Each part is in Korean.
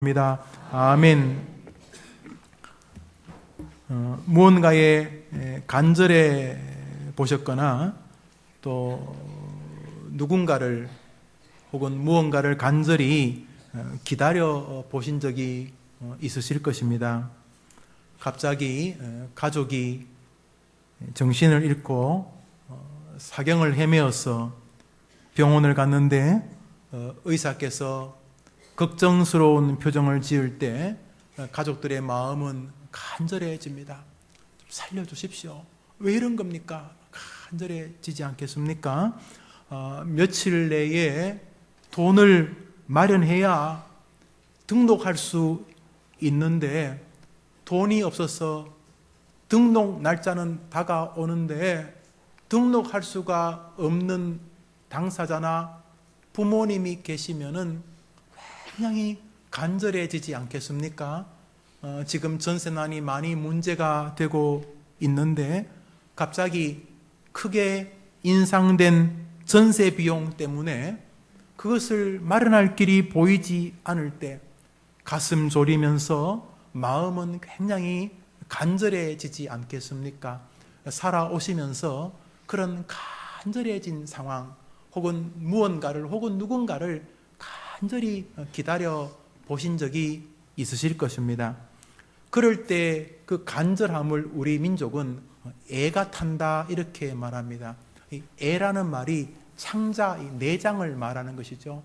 입니다. 아멘. 무언가에 간절해 보셨거나 또 누군가를 혹은 무언가를 간절히 기다려 보신 적이 있으실 것입니다. 갑자기 가족이 정신을 잃고 사경을 헤매어서 병원을 갔는데 의사께서 걱정스러운 표정을 지을 때 가족들의 마음은 간절해집니다. 좀 살려주십시오. 왜 이런 겁니까? 간절해지지 않겠습니까? 며칠 내에 돈을 마련해야 등록할 수 있는데 돈이 없어서 등록 날짜는 다가오는데 등록할 수가 없는 당사자나 부모님이 계시면은 굉장히 간절해지지 않겠습니까? 지금 전세난이 많이 문제가 되고 있는데 갑자기 크게 인상된 전세 비용 때문에 그것을 마련할 길이 보이지 않을 때 가슴 졸이면서 마음은 굉장히 간절해지지 않겠습니까? 살아오시면서 그런 간절해진 상황 혹은 무언가를 혹은 누군가를 간절히 기다려 보신 적이 있으실 것입니다. 그럴 때 그 간절함을 우리 민족은 애가 탄다 이렇게 말합니다. 애라는 말이 창자, 내장을 말하는 것이죠.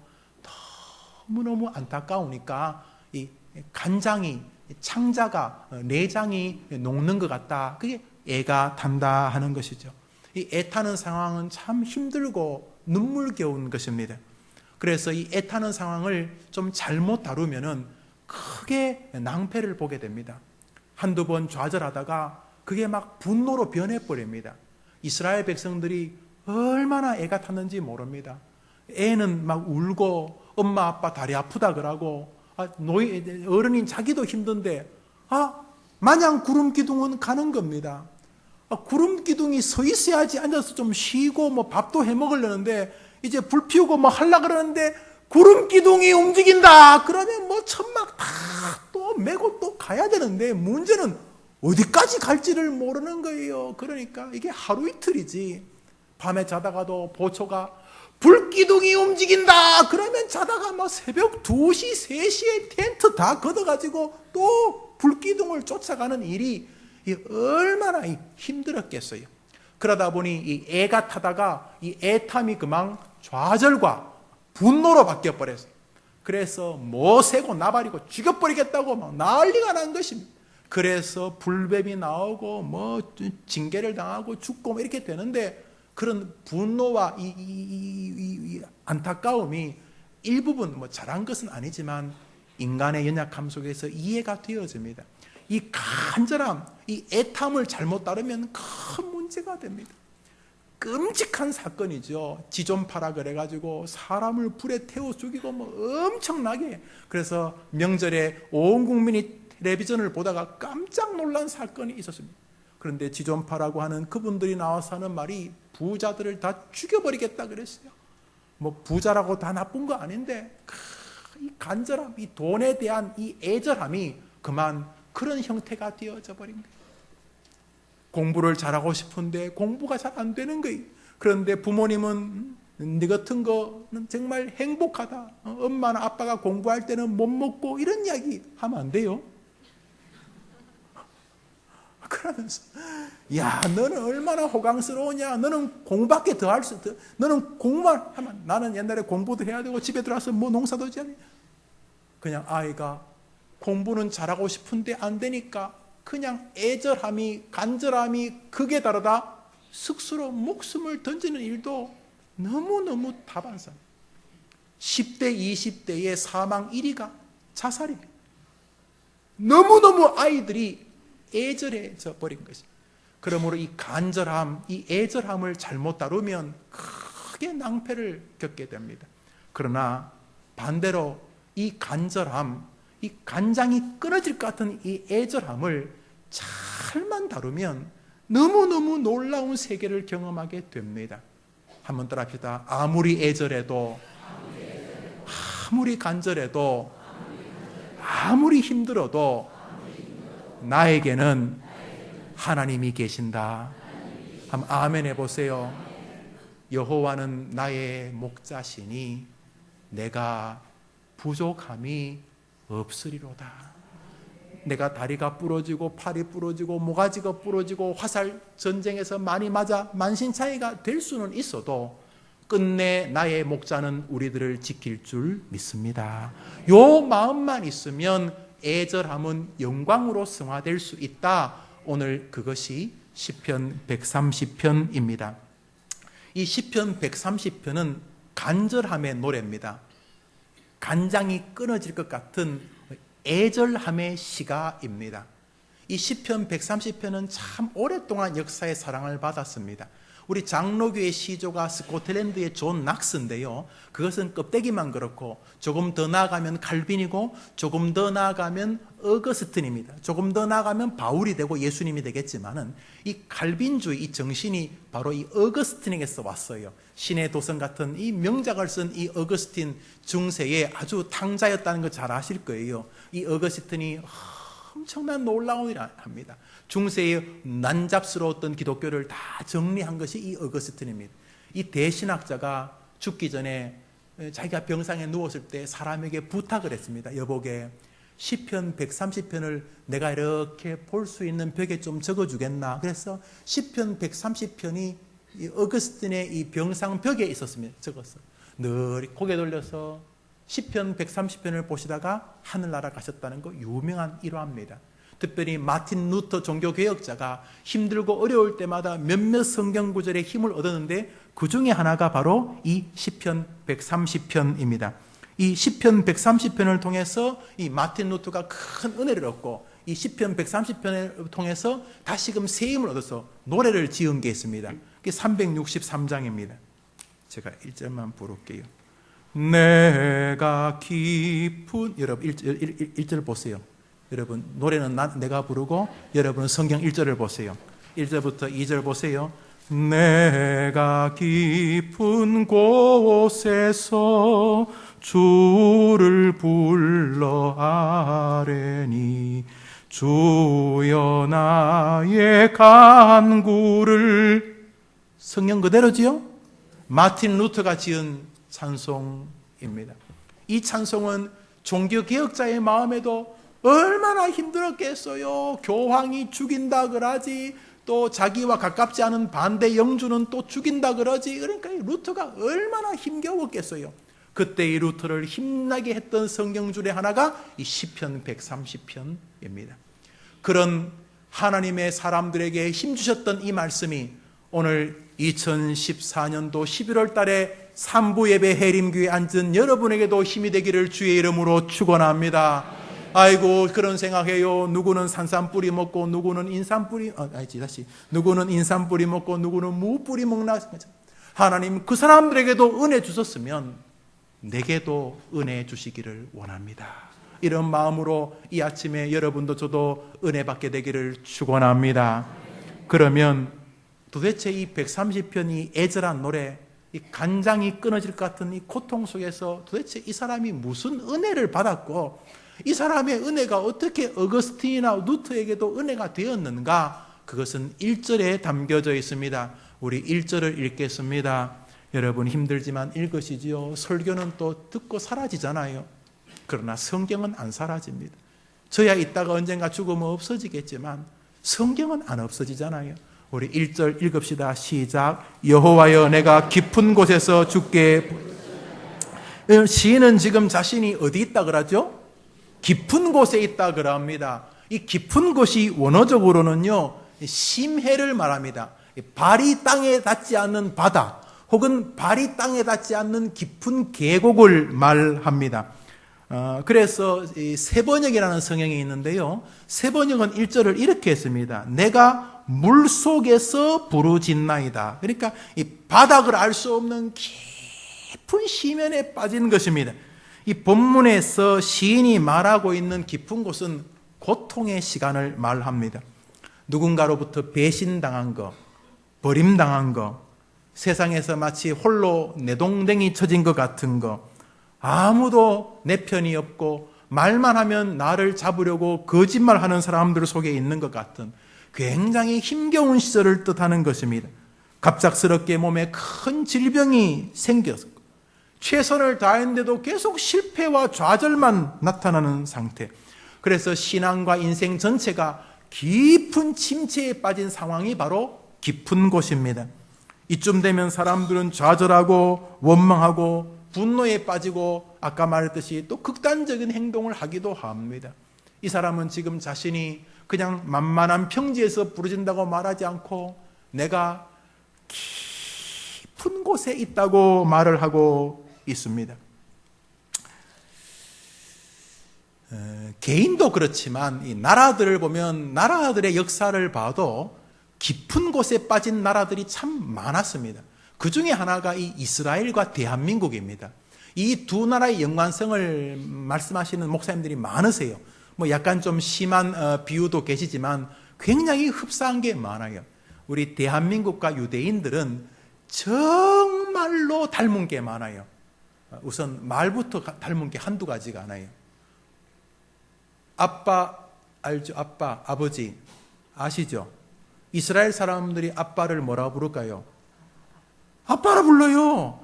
너무너무 안타까우니까 이 간장이, 창자가, 내장이 녹는 것 같다. 그게 애가 탄다 하는 것이죠. 이 애 타는 상황은 참 힘들고 눈물겨운 것입니다. 그래서 이 애타는 상황을 좀 잘못 다루면은 크게 낭패를 보게 됩니다. 한두 번 좌절하다가 그게 막 분노로 변해버립니다. 이스라엘 백성들이 얼마나 애가 탔는지 모릅니다. 애는 막 울고 엄마 아빠 다리 아프다 그러고 어른인 자기도 힘든데 마냥 구름 기둥은 가는 겁니다. 구름 기둥이 서 있어야지 앉아서 좀 쉬고 뭐 밥도 해 먹으려는데 이제 불 피우고 뭐 하려고 그러는데 구름 기둥이 움직인다 그러면 뭐 천막 다 또 메고 또 가야 되는데 문제는 어디까지 갈지를 모르는 거예요. 그러니까 이게 하루 이틀이지. 밤에 자다가도 보초가 불 기둥이 움직인다 그러면 자다가 뭐 새벽 2시 3시에 텐트 다 걷어가지고 또 불 기둥을 쫓아가는 일이 얼마나 힘들었겠어요. 그러다 보니 이 애가 타다가 이 애탐이 그만 좌절과 분노로 바뀌어버렸어요. 그래서 모세고 나발이고 죽여버리겠다고 막 난리가 난 것입니다. 그래서 불뱀이 나오고 뭐 징계를 당하고 죽고 뭐 이렇게 되는데 그런 분노와 이 안타까움이 일부분 뭐 잘한 것은 아니지만 인간의 연약함 속에서 이해가 되어집니다. 이 간절함, 이 애탐을 잘못 따르면 큰 문제가 됩니다. 끔찍한 사건이죠. 지존파라 그래가지고 사람을 불에 태워 죽이고 뭐 엄청나게. 그래서 명절에 온 국민이 텔레비전을 보다가 깜짝 놀란 사건이 있었습니다. 그런데 지존파라고 하는 그분들이 나와서 하는 말이 부자들을 다 죽여버리겠다 그랬어요. 뭐 부자라고 다 나쁜 거 아닌데 이 간절함, 이 돈에 대한 이 애절함이 그만 그런 형태가 되어져 버린 거예요. 공부를 잘하고 싶은데 공부가 잘 안 되는 거예요. 그런데 부모님은 네 같은 거는 정말 행복하다. 엄마나 아빠가 공부할 때는 못 먹고 이런 이야기 하면 안 돼요. 그러면서 야 너는 얼마나 호강스러우냐. 너는 공부밖에 더 할 수 없어. 너는 공부만 하면 나는 옛날에 공부도 해야 되고 집에 들어와서 뭐 농사도 지어야 돼. 그냥 아이가 공부는 잘하고 싶은데 안 되니까 그냥 애절함이 간절함이 극에 다르다 스스로 목숨을 던지는 일도 너무너무 다반사. 10대 20대의 사망 1위가 자살입니다. 너무너무 아이들이 애절해져 버린 것입니다. 그러므로 이 간절함, 이 애절함을 잘못 다루면 크게 낭패를 겪게 됩니다. 그러나 반대로 이 간절함, 이 간장이 끊어질 것 같은 이 애절함을 잘만 다루면 너무너무 놀라운 세계를 경험하게 됩니다. 한번 따라합시다. 아무리 애절해도, 아무리 간절해도, 아무리 힘들어도 나에게는 하나님이 계신다. 한번 아멘 해보세요. 여호와는 나의 목자시니 내가 부족함이 없으리로다. 내가 다리가 부러지고 팔이 부러지고 모가지가 부러지고 화살 전쟁에서 많이 맞아 만신창이가 될 수는 있어도 끝내 나의 목자는 우리들을 지킬 줄 믿습니다. 요 마음만 있으면 애절함은 영광으로 승화될 수 있다. 오늘 그것이 시편 130편입니다. 이 시편 130편은 간절함의 노래입니다. 간장이 끊어질 것 같은 애절함의 시가입니다. 이 시편 130편은 참 오랫동안 역사의 사랑을 받았습니다. 우리 장로교의 시조가 스코틀랜드의 존 낙스인데요, 그것은 껍데기만 그렇고 조금 더 나아가면 칼빈이고 조금 더 나아가면 어거스틴입니다. 조금 더 나아가면 바울이 되고 예수님이 되겠지만은 이 칼빈주의 이 정신이 바로 이 어거스틴에게서 왔어요. 신의 도성 같은 이 명작을 쓴 이 어거스틴 중세의 아주 탕자였다는 거 잘 아실 거예요. 이 어거스틴이 엄청난 놀라운 일을 합니다. 중세의 난잡스러웠던 기독교를 다 정리한 것이 이 어거스틴입니다. 이 대신학자가 죽기 전에 자기가 병상에 누웠을 때 사람에게 부탁을 했습니다. 여보게, 시편 130편을 내가 이렇게 볼 수 있는 벽에 좀 적어주겠나. 그래서 시편 130편이 이 어거스틴의 이 병상 벽에 있었습니다. 적었어. 늘 고개 돌려서 시편 130편을 보시다가 하늘나라 가셨다는 거 유명한 일화입니다. 특별히 마틴 루터 종교개혁자가 힘들고 어려울 때마다 몇몇 성경 구절의 힘을 얻었는데 그 중에 하나가 바로 이 시편 130편입니다. 이 시편 130편을 통해서 이 마틴 루터가 큰 은혜를 얻고 이 시편 130편을 통해서 다시금 새 힘을 얻어서 노래를 지은 게 있습니다. 그게 363장입니다. 제가 1절만 부를게요. 내가 깊은, 여러분 1절 보세요. 여러분 노래는 내가 부르고 여러분은 성경 1절을 보세요. 1절부터 2절 보세요. 내가 깊은 곳에서 주를 불러 아뢰니 주여 나의 간구를, 성경 그대로지요? 마틴 루터가 지은 찬송입니다. 이 찬송은 종교개혁자의 마음에도 얼마나 힘들었겠어요. 교황이 죽인다 그러지, 또 자기와 가깝지 않은 반대 영주는 또 죽인다 그러지. 그러니까 이 루터가 얼마나 힘겨웠겠어요. 그때 이 루터를 힘나게 했던 성경 중에 하나가 이 시편 130편입니다. 그런 하나님의 사람들에게 힘주셨던 이 말씀이 오늘 2014년도 11월 달에 3부 예배 해림교회에 앉은 여러분에게도 힘이 되기를 주의 이름으로 축원합니다. 아이고, 그런 생각해요. 누구는 산삼뿌리 먹고 누구는 인삼뿌리, 누구는 인삼뿌리 먹고 누구는 무뿌리 먹나. 하나님 그 사람들에게도 은혜 주셨으면 내게도 은혜 주시기를 원합니다. 이런 마음으로 이 아침에 여러분도 저도 은혜 받게 되기를 축원합니다. 그러면 도대체 이 130편이 애절한 노래, 이 간장이 끊어질 것 같은 이 고통 속에서 도대체 이 사람이 무슨 은혜를 받았고 이 사람의 은혜가 어떻게 어거스틴이나 루터에게도 은혜가 되었는가? 그것은 1절에 담겨져 있습니다. 우리 1절을 읽겠습니다. 여러분 힘들지만 읽으시지요. 설교는 또 듣고 사라지잖아요. 그러나 성경은 안 사라집니다. 저야 이따가 언젠가 죽으면 없어지겠지만 성경은 안 없어지잖아요. 우리 1절 읽읍시다. 시작. 여호와여 내가 깊은 곳에서 주께. 시인은 지금 자신이 어디 있다 그러죠? 깊은 곳에 있다 그럽니다. 이 깊은 곳이 원어적으로는요, 심해를 말합니다. 발이 땅에 닿지 않는 바다 혹은 발이 땅에 닿지 않는 깊은 계곡을 말합니다. 그래서 세번역이라는 성경이 있는데요, 세번역은 1절을 이렇게 했습니다. 내가 물속에서 부르짖나이다. 그러니까 이 바닥을 알 수 없는 깊은 심연에 빠진 것입니다. 이 본문에서 시인이 말하고 있는 깊은 곳은 고통의 시간을 말합니다. 누군가로부터 배신당한 거, 버림당한 거, 세상에서 마치 홀로 내동댕이 쳐진 것 같은 거, 아무도 내 편이 없고 말만 하면 나를 잡으려고 거짓말하는 사람들 속에 있는 것 같은 굉장히 힘겨운 시절을 뜻하는 것입니다. 갑작스럽게 몸에 큰 질병이 생겼고 최선을 다했는데도 계속 실패와 좌절만 나타나는 상태. 그래서 신앙과 인생 전체가 깊은 침체에 빠진 상황이 바로 깊은 곳입니다. 이쯤 되면 사람들은 좌절하고 원망하고 분노에 빠지고 아까 말했듯이 또 극단적인 행동을 하기도 합니다. 이 사람은 지금 자신이 그냥 만만한 평지에서 부러진다고 말하지 않고 내가 깊은 곳에 있다고 말을 하고 있습니다. 개인도 그렇지만 이 나라들을 보면 나라들의 역사를 봐도 깊은 곳에 빠진 나라들이 참 많았습니다. 그 중에 하나가 이 이스라엘과 대한민국입니다. 이 두 나라의 연관성을 말씀하시는 목사님들이 많으세요. 뭐 약간 좀 심한 비유도 계시지만 굉장히 흡사한 게 많아요. 우리 대한민국과 유대인들은 정말로 닮은 게 많아요. 우선 말부터 닮은 게 한두 가지가 아니에요. 아빠 알죠? 아빠, 아버지 아시죠? 이스라엘 사람들이 아빠를 뭐라 부를까요? 아빠라 불러요.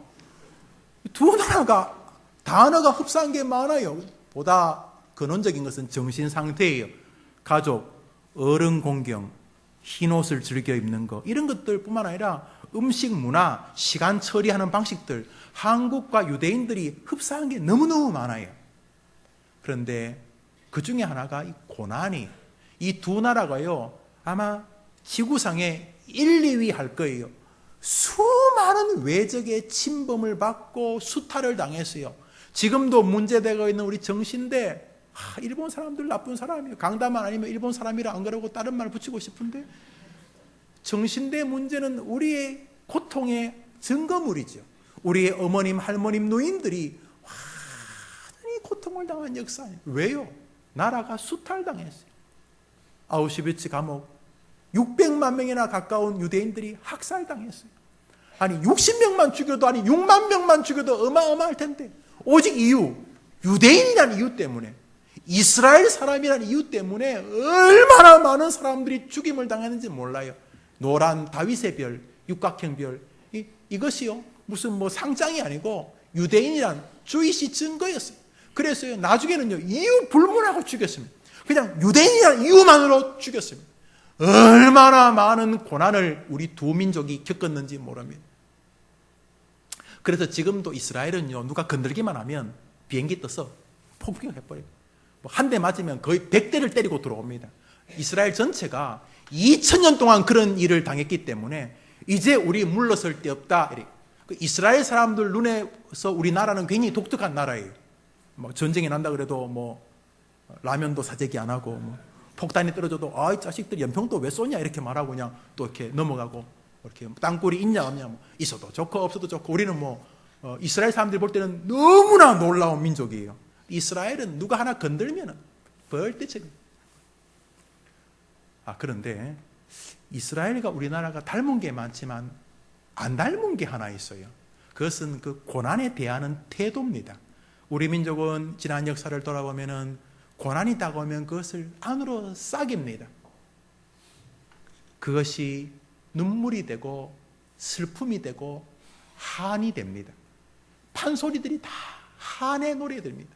두 나라가 단어가 흡사한 게 많아요. 보다 근원적인 것은 정신 상태예요. 가족, 어른 공경, 흰 옷을 즐겨 입는 것 이런 것들뿐만 아니라 음식 문화, 시간 처리하는 방식들 한국과 유대인들이 흡사한 게 너무너무 많아요. 그런데 그 중에 하나가 이 고난이 이 두 나라가요 아마 지구상에 1, 2위 할 거예요. 수많은 외적의 침범을 받고 수탈을 당했어요. 지금도 문제되고 있는 우리 정신대 일본 사람들 나쁜 사람이에요. 강다만 아니면 일본 사람이라 안 그러고 다른 말 붙이고 싶은데 정신대 문제는 우리의 고통의 증거물이죠. 우리의 어머님, 할머님, 노인들이 완전히 고통을 당한 역사예요. 왜요? 나라가 수탈당했어요. 아우슈비츠 감옥 600만 명이나 가까운 유대인들이 학살당했어요. 아니 60명만 죽여도 아니 6만 명만 죽여도 어마어마할 텐데 오직 이유 유대인이라는 이유 때문에 이스라엘 사람이라는 이유 때문에 얼마나 많은 사람들이 죽임을 당했는지 몰라요. 노란 다윗의 별, 육각형 별 이것이요 무슨 뭐 상장이 아니고 유대인이란 주이시 증거였어요. 그래서요 나중에는요 이유 불문하고 죽였습니다. 그냥 유대인이라는 이유만으로 죽였습니다. 얼마나 많은 고난을 우리 두 민족이 겪었는지 모릅니다. 그래서 지금도 이스라엘은요 누가 건들기만 하면 비행기 떠서 폭격해버려요. 한 대 맞으면 거의 100대를 때리고 들어옵니다. 이스라엘 전체가 2000년 동안 그런 일을 당했기 때문에 이제 우리 물러설 데 없다. 이스라엘 사람들 눈에서 우리나라는 굉장히 독특한 나라예요. 뭐 전쟁이 난다 그래도 뭐 라면도 사재기 안 하고 뭐 폭탄이 떨어져도 이 자식들 연평도 왜 쏘냐 이렇게 말하고 그냥 또 이렇게 넘어가고 이렇게 땅굴이 있냐 없냐 뭐 있어도 좋고 없어도 좋고 우리는 뭐 이스라엘 사람들이 볼 때는 너무나 놀라운 민족이에요. 이스라엘은 누가 하나 건들면은 벌떼처럼. 그런데 이스라엘과 우리나라가 닮은 게 많지만 안 닮은 게 하나 있어요. 그것은 그 고난에 대하는 태도입니다. 우리 민족은 지난 역사를 돌아보면은 고난이 다가오면 그것을 안으로 싹입니다. 그것이 눈물이 되고 슬픔이 되고 한이 됩니다. 판소리들이 다 한의 노래들입니다.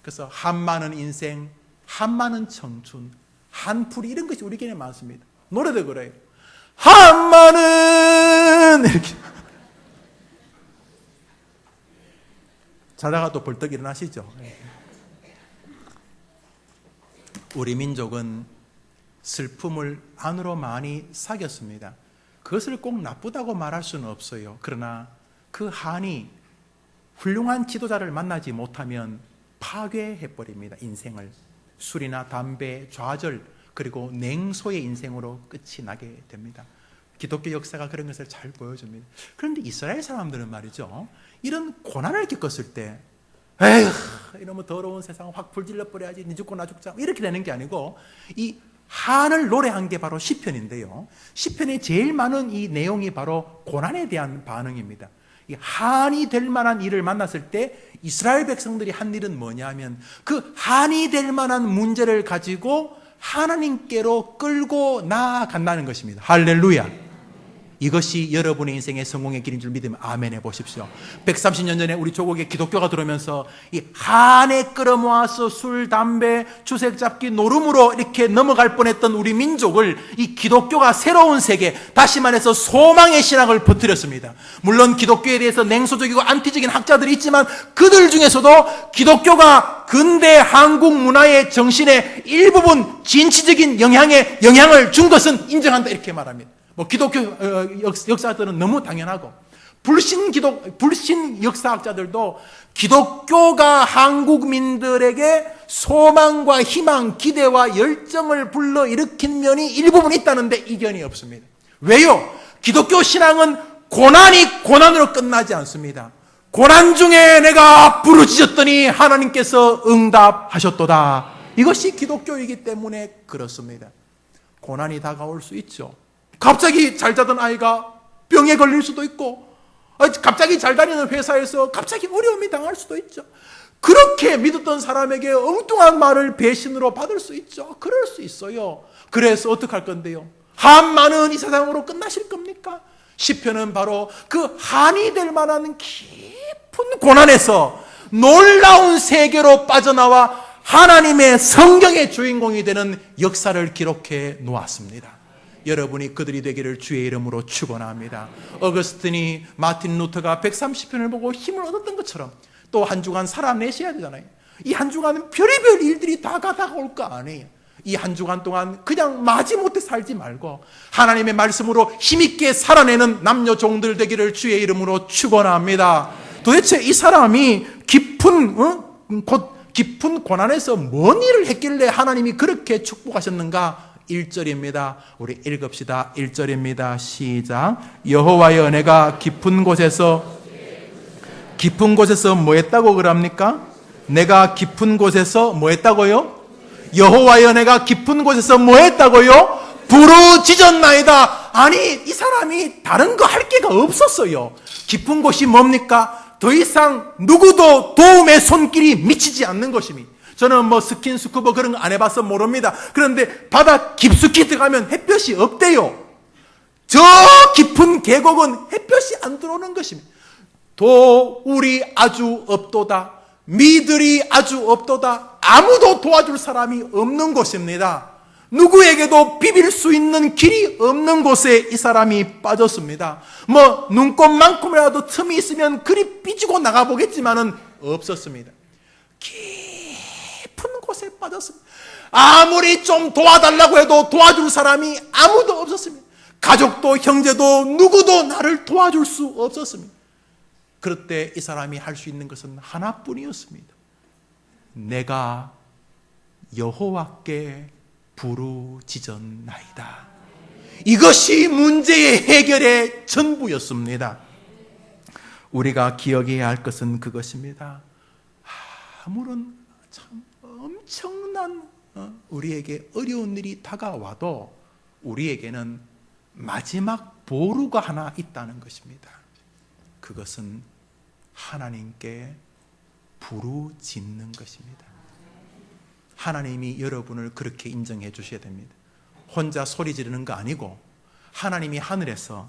그래서 한 많은 인생, 한 많은 청춘, 한풀이 이런 것이 우리에게는 많습니다. 노래도 그래요. 한 많은 이렇게 자다가 또 벌떡 일어나시죠. 우리 민족은 슬픔을 안으로 많이 사겼습니다. 그것을 꼭 나쁘다고 말할 수는 없어요. 그러나 그 한이 훌륭한 지도자를 만나지 못하면 파괴해버립니다. 인생을. 술이나 담배, 좌절 그리고 냉소의 인생으로 끝이 나게 됩니다. 기독교 역사가 그런 것을 잘 보여줍니다. 그런데 이스라엘 사람들은 말이죠, 이런 고난을 겪었을 때 에휴 이러면 더러운 세상 확 불질러 버려야지 니 죽고 나 죽자 이렇게 되는 게 아니고 이 한을 노래한 게 바로 시편인데요, 시편에 제일 많은 이 내용이 바로 고난에 대한 반응입니다. 이 한이 될 만한 일을 만났을 때 이스라엘 백성들이 한 일은 뭐냐면 그 한이 될 만한 문제를 가지고 하나님께로 끌고 나아간다는 것입니다. 할렐루야. 이것이 여러분의 인생의 성공의 길인 줄 믿으면 아멘 해보십시오. 130년 전에 우리 조국에 기독교가 들어오면서 이 한에 끌어모아서 술, 담배, 주색 잡기, 노름으로 이렇게 넘어갈 뻔했던 우리 민족을 이 기독교가 새로운 세계, 다시 말해서 소망의 신학을 퍼뜨렸습니다. 물론 기독교에 대해서 냉소적이고 안티적인 학자들이 있지만 그들 중에서도 기독교가 근대 한국 문화의 정신의 일부분 진취적인 영향을 준 것은 인정한다 이렇게 말합니다. 뭐 기독교 역사들은 너무 당연하고 불신 역사학자들도 기독교가 한국민들에게 소망과 희망, 기대와 열정을 불러일으킨 면이 일부분 있다는데 이견이 없습니다. 왜요? 기독교 신앙은 고난이 고난으로 끝나지 않습니다. 고난 중에 내가 부르짖었더니 하나님께서 응답하셨도다. 이것이 기독교이기 때문에 그렇습니다. 고난이 다가올 수 있죠. 갑자기 잘 자던 아이가 병에 걸릴 수도 있고, 갑자기 잘 다니는 회사에서 갑자기 어려움이 당할 수도 있죠. 그렇게 믿었던 사람에게 엉뚱한 말을 배신으로 받을 수 있죠. 그럴 수 있어요. 그래서 어떡할 건데요? 한만은 이 세상으로 끝나실 겁니까? 시편은 바로 그 한이 될 만한 깊은 고난에서 놀라운 세계로 빠져나와 하나님의 성경의 주인공이 되는 역사를 기록해 놓았습니다. 여러분이 그들이 되기를 주의 이름으로 축원합니다. 어거스틴이 마틴 루터가 130편을 보고 힘을 얻었던 것처럼 또 한 주간 살아내셔야 되잖아요. 이 한 주간은 별의별 일들이 다 다가올 거 아니에요. 이 한 주간 동안 그냥 마지못해 살지 말고 하나님의 말씀으로 힘있게 살아내는 남녀 종들 되기를 주의 이름으로 축원합니다. 도대체 이 사람이 깊은 고난에서 뭔 일을 했길래 하나님이 그렇게 축복하셨는가? 1절입니다. 우리 읽읍시다. 1절입니다. 시작. 여호와의 은혜가 깊은 곳에서 뭐 했다고 그럽니까? 내가 깊은 곳에서 뭐 했다고요? 여호와의 은혜가 깊은 곳에서 뭐 했다고요? 부르짖었나이다. 아니, 이 사람이 다른 거 할 게가 없었어요. 깊은 곳이 뭡니까? 더 이상 누구도 도움의 손길이 미치지 않는 것입니다. 저는 뭐 스킨스쿠버 그런 거 안 해봐서 모릅니다. 그런데 바다 깊숙이 들어가면 햇볕이 없대요. 저 깊은 계곡은 햇볕이 안 들어오는 것입니다. 도울이 아주 없도다. 미들이 아주 없도다. 아무도 도와줄 사람이 없는 곳입니다. 누구에게도 비빌 수 있는 길이 없는 곳에 이 사람이 빠졌습니다. 뭐 눈곱만큼이라도 틈이 있으면 그리 삐지고 나가보겠지만은 없었습니다. 깊은 곳에 빠졌습니다. 아무리 좀 도와달라고 해도 도와줄 사람이 아무도 없었습니다. 가족도 형제도 누구도 나를 도와줄 수 없었습니다. 그럴 때 이 사람이 할 수 있는 것은 하나뿐이었습니다. 내가 여호와께 부르짖었나이다. 이것이 문제의 해결의 전부였습니다. 우리가 기억해야 할 것은 그것입니다. 아무런 참 엄청난 우리에게 어려운 일이 다가와도 우리에게는 마지막 보루가 하나 있다는 것입니다. 그것은 하나님께 부르짖는 것입니다. 하나님이 여러분을 그렇게 인정해 주셔야 됩니다. 혼자 소리 지르는 거 아니고 하나님이 하늘에서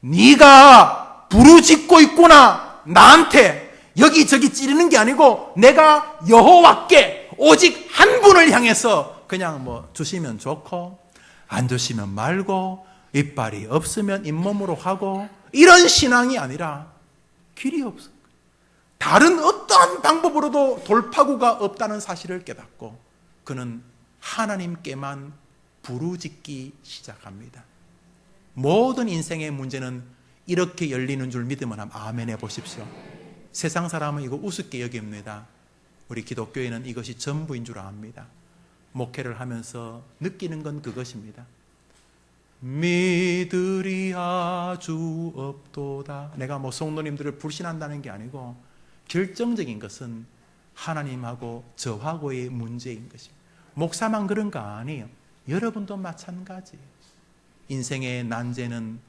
네가 부르짖고 있구나, 나한테 여기저기 찌르는 게 아니고 내가 여호와께 오직 한 분을 향해서 그냥 뭐 주시면 좋고 안 주시면 말고 이빨이 없으면 잇몸으로 하고 이런 신앙이 아니라 길이 없어. 다른 어떠한 방법으로도 돌파구가 없다는 사실을 깨닫고 그는 하나님께만 부르짖기 시작합니다. 모든 인생의 문제는 이렇게 열리는 줄 믿으면 한번 아멘 해보십시오. 세상 사람은 이거 우습게 여깁니다. 우리 기독교인은 이것이 전부인 줄 압니다. 목회를 하면서 느끼는 건 그것입니다. 믿으리 아주 없도다. 내가 뭐 성도님들을 불신한다는 게 아니고 결정적인 것은 하나님하고 저하고의 문제인 것입니다. 목사만 그런 거 아니에요. 여러분도 마찬가지. 인생의 난제는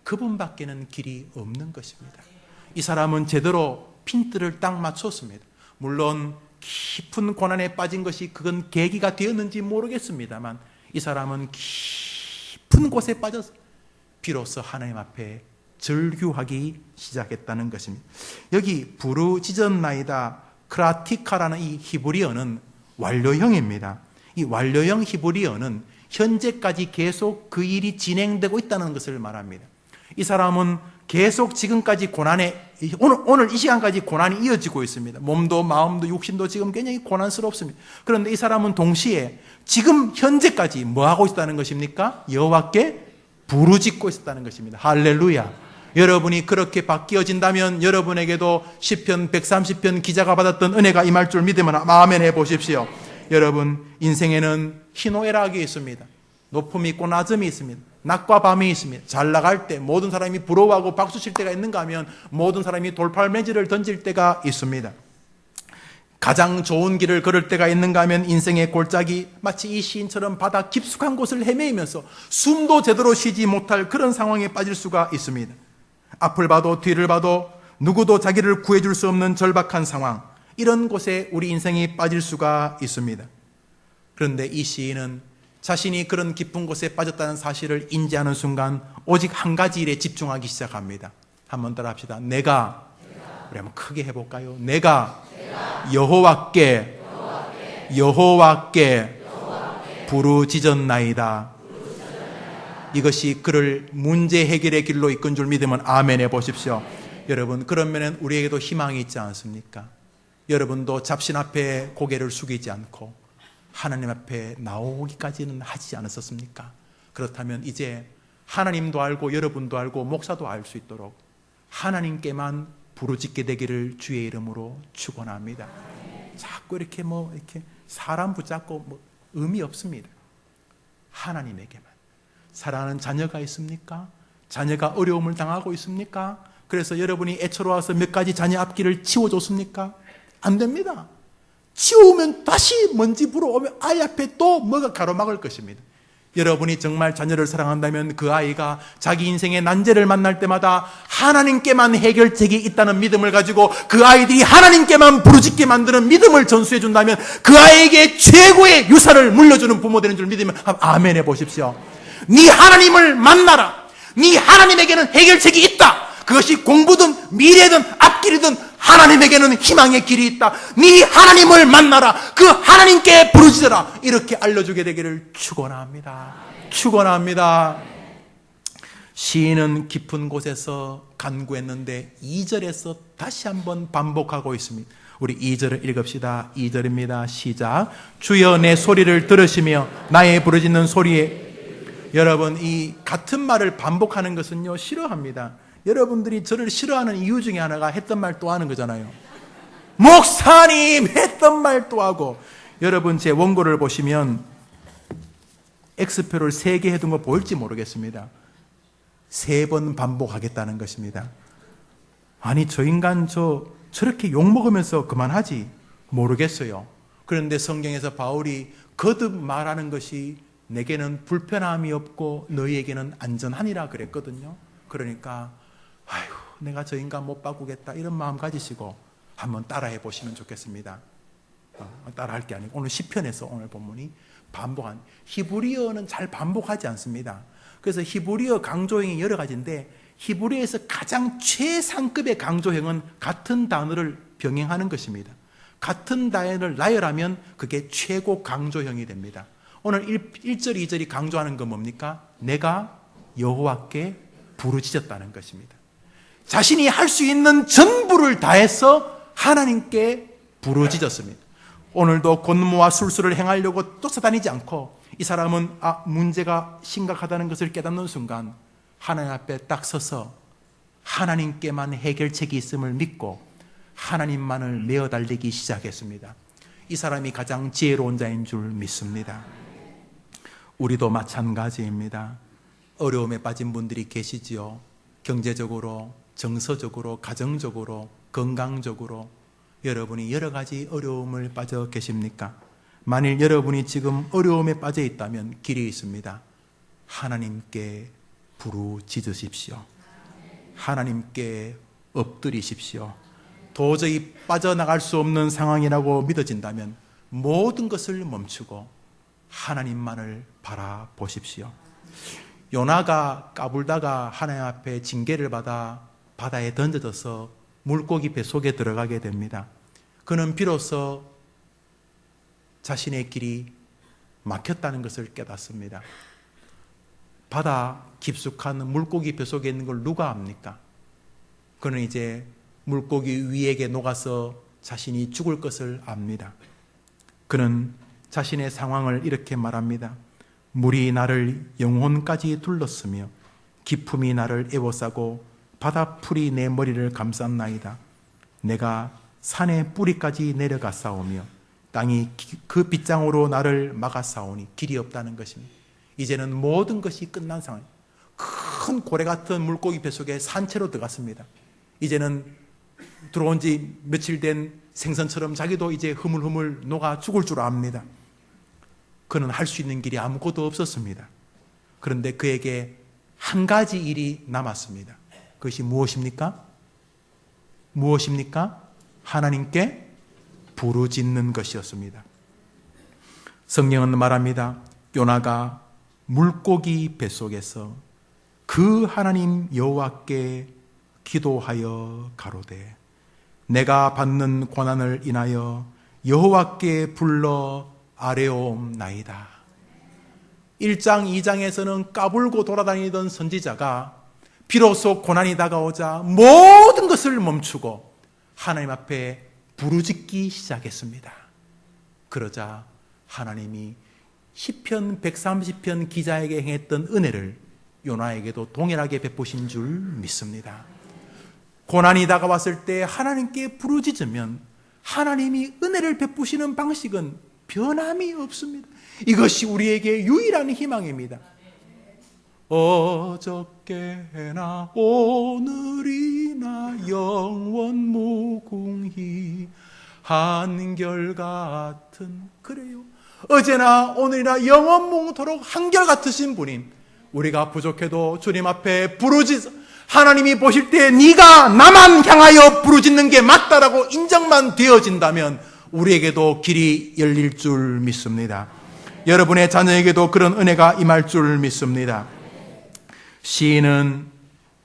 그분밖에는 길이 없는 것입니다. 이 사람은 제대로 핀트를 딱 맞췄습니다. 물론 깊은 고난에 빠진 것이 그건 계기가 되었는지 모르겠습니다만 이 사람은 깊은 곳에 빠져서 비로소 하나님 앞에 절규하기 시작했다는 것입니다. 여기 부르짖었나이다 크라티카라는 이 히브리어는 완료형입니다. 이 완료형 히브리어는 현재까지 계속 그 일이 진행되고 있다는 것을 말합니다. 이 사람은 계속 지금까지 고난에 오늘 이 시간까지 고난이 이어지고 있습니다. 몸도 마음도 육신도 지금 굉장히 고난스럽습니다. 그런데 이 사람은 동시에 지금 현재까지 뭐 하고 있다는 것입니까? 여호와께 부르짖고 있었다는 것입니다. 할렐루야. 여러분이 그렇게 바뀌어진다면 여러분에게도 시편 130편 기자가 받았던 은혜가 임할 줄 믿으면 아멘 해보십시오. 여러분, 인생에는 희노애락이 있습니다. 높음이 있고 낮음이 있습니다. 낮과 밤이 있습니다. 잘 나갈 때 모든 사람이 부러워하고 박수칠 때가 있는가 하면 모든 사람이 돌팔매질을 던질 때가 있습니다. 가장 좋은 길을 걸을 때가 있는가 하면 인생의 골짜기, 마치 이 시인처럼 바다 깊숙한 곳을 헤매이면서 숨도 제대로 쉬지 못할 그런 상황에 빠질 수가 있습니다. 앞을 봐도 뒤를 봐도 누구도 자기를 구해줄 수 없는 절박한 상황, 이런 곳에 우리 인생이 빠질 수가 있습니다. 그런데 이 시인은 자신이 그런 깊은 곳에 빠졌다는 사실을 인지하는 순간 오직 한 가지 일에 집중하기 시작합니다. 한번 따라 합시다. 내가 우리 한번 크게 해볼까요? 내가 여호와께 부르짖었나이다. 이것이 그를 문제 해결의 길로 이끈 줄 믿으면 아멘 해보십시오. 여러분, 그런 면엔 우리에게도 희망이 있지 않습니까? 여러분도 잡신 앞에 고개를 숙이지 않고 하나님 앞에 나오기까지는 하지 않았었습니까? 그렇다면 이제 하나님도 알고 여러분도 알고 목사도 알 수 있도록 하나님께만 부르짖게 되기를 주의 이름으로 축원합니다. 자꾸 이렇게 이렇게 사람 붙잡고 의미 없습니다. 하나님에게만. 사랑하는 자녀가 있습니까? 자녀가 어려움을 당하고 있습니까? 그래서 여러분이 애처로워서 몇 가지 자녀 앞길을 치워줬습니까? 안 됩니다. 치우면 다시 먼지 불어오면 아이 앞에 또 뭐가 가로막을 것입니다. 여러분이 정말 자녀를 사랑한다면 그 아이가 자기 인생의 난제를 만날 때마다 하나님께만 해결책이 있다는 믿음을 가지고 그 아이들이 하나님께만 부르짖게 만드는 믿음을 전수해 준다면 그 아이에게 최고의 유산을 물려주는 부모 되는 줄 믿으면 아멘 해보십시오. 네 하나님을 만나라. 네 하나님에게는 해결책이 있다. 그것이 공부든 미래든 앞길이든 하나님에게는 희망의 길이 있다. 네 하나님을 만나라. 그 하나님께 부르짖어라. 이렇게 알려주게 되기를 축원합니다. 축원합니다. 시인은 깊은 곳에서 간구했는데 2절에서 다시 한번 반복하고 있습니다. 우리 2절을 읽읍시다. 2절입니다. 시작. 주여 내 소리를 들으시며 나의 부르짖는 소리에. 여러분, 이 같은 말을 반복하는 것은요 싫어합니다. 여러분들이 저를 싫어하는 이유 중에 하나가 했던 말 또 하는 거잖아요. 목사님 했던 말 또 하고. 여러분, 제 원고를 보시면 X표를 3개 해둔 거 보일지 모르겠습니다. 3번 반복하겠다는 것입니다. 아니, 저 인간 저렇게 욕먹으면서 그만하지 모르겠어요. 그런데 성경에서 바울이 거듭 말하는 것이 내게는 불편함이 없고 너희에게는 안전하니라 그랬거든요. 그러니까 아이고, 내가 저 인간 못 바꾸겠다 이런 마음 가지시고 한번 따라해 보시면 좋겠습니다. 따라할 게 아니고 오늘 시편에서 오늘 본문이 반복한, 히브리어는 잘 반복하지 않습니다. 그래서 히브리어 강조형이 여러 가지인데 히브리어에서 가장 최상급의 강조형은 같은 단어를 병행하는 것입니다. 같은 단어를 나열하면 그게 최고 강조형이 됩니다. 오늘 1절, 2절이 강조하는 건 뭡니까? 내가 여호와께 부르짖었다는 것입니다. 자신이 할 수 있는 전부를 다해서 하나님께 부르짖었습니다. 오늘도 권모와 술수를 행하려고 쫓아다니지 않고 이 사람은 문제가 심각하다는 것을 깨닫는 순간 하나님 앞에 딱 서서 하나님께만 해결책이 있음을 믿고 하나님만을 메어 달리기 시작했습니다. 이 사람이 가장 지혜로운 자인 줄 믿습니다. 우리도 마찬가지입니다. 어려움에 빠진 분들이 계시지요. 경제적으로, 정서적으로, 가정적으로, 건강적으로 여러분이 여러 가지 어려움을 빠져 계십니까? 만일 여러분이 지금 어려움에 빠져 있다면 길이 있습니다. 하나님께 부르짖으십시오. 하나님께 엎드리십시오. 도저히 빠져나갈 수 없는 상황이라고 믿어진다면 모든 것을 멈추고 하나님만을 바라보십시오. 요나가 까불다가 하나님 앞에 징계를 받아 바다에 던져져서 물고기 뱃속에 들어가게 됩니다. 그는 비로소 자신의 길이 막혔다는 것을 깨닫습니다. 바다 깊숙한 물고기 뱃속에 있는 걸 누가 압니까? 그는 이제 물고기 위에게 녹아서 자신이 죽을 것을 압니다. 그는 자신의 상황을 이렇게 말합니다. 물이 나를 영혼까지 둘렀으며 기품이 나를 에워싸고 바다풀이 내 머리를 감쌌나이다. 내가 산의 뿌리까지 내려갔사오며 땅이 그 빗장으로 나를 막았사오니 길이 없다는 것입니다. 이제는 모든 것이 끝난 상황입니다. 큰 고래 같은 물고기 뱃속에 산채로 들어갔습니다. 이제는 들어온 지 며칠 된 생선처럼 자기도 이제 흐물흐물 녹아 죽을 줄 압니다. 그는 할 수 있는 길이 아무것도 없었습니다. 그런데 그에게 한 가지 일이 남았습니다. 그것이 무엇입니까? 무엇입니까? 하나님께 부르짖는 것이었습니다. 성경은 말합니다. 요나가 물고기 뱃속에서 그 하나님 여호와께 기도하여 가로되 내가 받는 고난을 인하여 여호와께 불러 아뢰옵나이다. 1장 2장에서는 까불고 돌아다니던 선지자가 비로소 고난이 다가오자 모든 것을 멈추고 하나님 앞에 부르짖기 시작했습니다. 그러자 하나님이 시편 130편 기자에게 행했던 은혜를 요나에게도 동일하게 베푸신 줄 믿습니다. 고난이 다가왔을 때 하나님께 부르짖으면 하나님이 은혜를 베푸시는 방식은 변함이 없습니다. 이것이 우리에게 유일한 희망입니다. 어저께나 오늘이나 영원 무궁히 한결같은, 그래요, 어제나 오늘이나 영원 무궁토록 한결같으신 분인, 우리가 부족해도 주님 앞에 부르짖어 하나님이 보실 때 네가 나만 향하여 부르짖는 게 맞다라고 인정만 되어진다면 우리에게도 길이 열릴 줄 믿습니다. 여러분의 자녀에게도 그런 은혜가 임할 줄 믿습니다. 시인은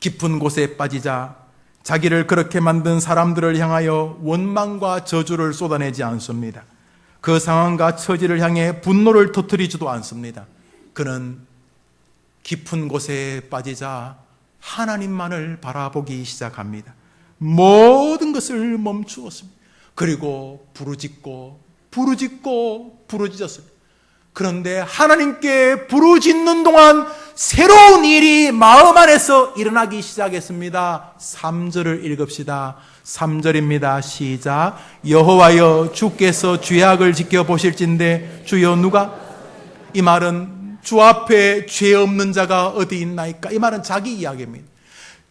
깊은 곳에 빠지자 자기를 그렇게 만든 사람들을 향하여 원망과 저주를 쏟아내지 않습니다. 그 상황과 처지를 향해 분노를 터뜨리지도 않습니다. 그는 깊은 곳에 빠지자 하나님만을 바라보기 시작합니다. 모든 것을 멈추었습니다. 그리고 부르짖었습니다. 그런데 하나님께 부르짖는 동안 새로운 일이 마음 안에서 일어나기 시작했습니다. 3절을 읽읍시다. 3절입니다. 시작. 여호와여 주께서 죄악을 지켜보실진대 주여 누가, 이 말은 주 앞에 죄 없는 자가 어디 있나이까? 이 말은 자기 이야기입니다.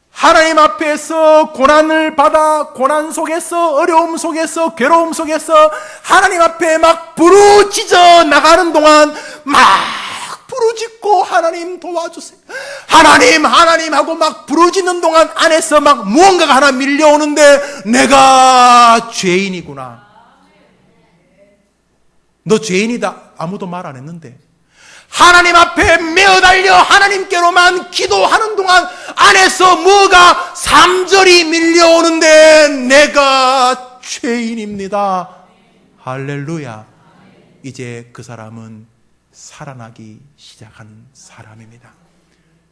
하나님 앞에서 고난을 받아 고난 속에서, 어려움 속에서, 괴로움 속에서 하나님 앞에 막 부르짖어 나가는 동안 막 부르짖고 하나님 도와주세요, 하나님 하고 막 부르짖는 동안 안에서 막 무언가가 하나 밀려오는데 내가 죄인이구나. 너 죄인이다. 아무도 말 안 했는데 하나님 앞에 메어달려 하나님께로만 기도하는 동안 안에서 뭐가 3절이 밀려오는데 내가 죄인입니다. 할렐루야. 이제 그 사람은 살아나기 시작하는 사람입니다.